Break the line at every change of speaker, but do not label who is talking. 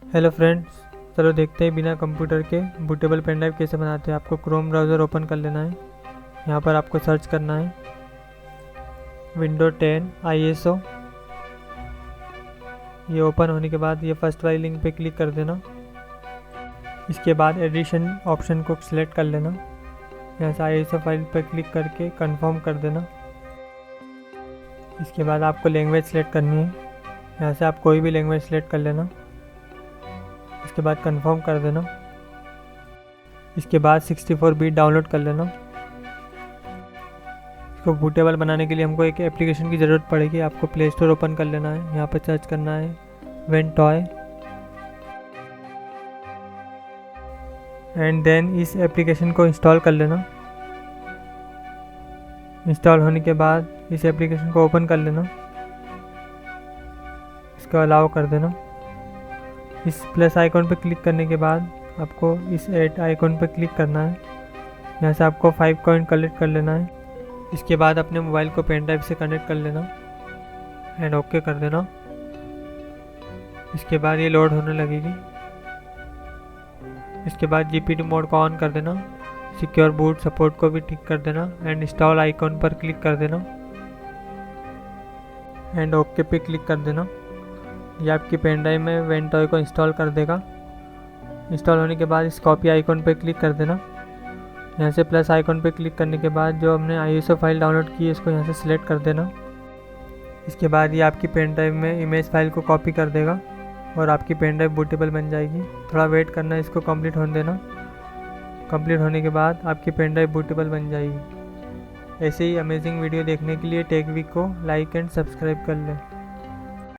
Hello friends, चलो देखते हैं बिना कंप्यूटर के बूटेबल पेन ड्राइव कैसे बनाते हैं। आपको क्रोम ब्राउज़र ओपन कर लेना है। यहाँ पर आपको सर्च करना है विंडो 10 ISO। ये ओपन होने के बाद ये फर्स्ट वाली लिंक पे क्लिक कर देना। इसके बाद एडिशन ऑप्शन को सिलेक्ट कर लेना। यहाँ से ISO फाइल पर क्लिक करके कंफर्म कर देना। इसके बाद आपको लैंग्वेज सेलेक्ट करनी है। यहाँ से आप कोई भी लैंग्वेज सेलेक्ट कर लेना। इसके बाद कंफर्म कर देना। इसके बाद 64 बिट डाउनलोड कर लेना। इसको बूटेबल बनाने के लिए हमको एक एप्लीकेशन की ज़रूरत पड़ेगी। आपको प्ले स्टोर ओपन कर लेना है। यहाँ पर सर्च करना है वेंटॉय एंड देन इस एप्लीकेशन को इंस्टॉल कर लेना। इंस्टॉल होने के बाद इस एप्लीकेशन को ओपन कर लेना। इसको अलाउ कर देना। इस प्लस आइकॉन पर क्लिक करने के बाद आपको इस ऐड आइकॉन पर क्लिक करना है। यहाँ से आपको 5 कॉइन कलेक्ट कर लेना है। इसके बाद अपने मोबाइल को पेन ड्राइव से कनेक्ट कर लेना एंड ओके कर देना। इसके बाद ये लोड होने लगेगी। इसके बाद GPT मोड को ऑन कर देना। सिक्योर बूट सपोर्ट को भी टिक कर देना एंड इंस्टॉल आइकॉन पर क्लिक कर देना एंड ओके पे क्लिक कर देना। ये आपकी पेन ड्राइव में वेंटॉय को इंस्टॉल कर देगा। इंस्टॉल होने के बाद इस कॉपी आइकॉन पे क्लिक कर देना। यहाँ से प्लस आइकॉन पे क्लिक करने के बाद जो हमने ISO फाइल डाउनलोड की है इसको यहाँ से सिलेक्ट कर देना। इसके बाद ये आपकी पेन ड्राइव में इमेज फाइल को कॉपी कर देगा और आपकी पेन ड्राइव बूटेबल बन जाएगी। थोड़ा वेट करना है, इसको कंप्लीट होने देना। कंप्लीट होने के बाद आपकी पेन ड्राइव बूटेबल बन जाएगी। ऐसे ही अमेजिंग वीडियो देखने के लिए टेक वीक को लाइक एंड सब्सक्राइब कर लें।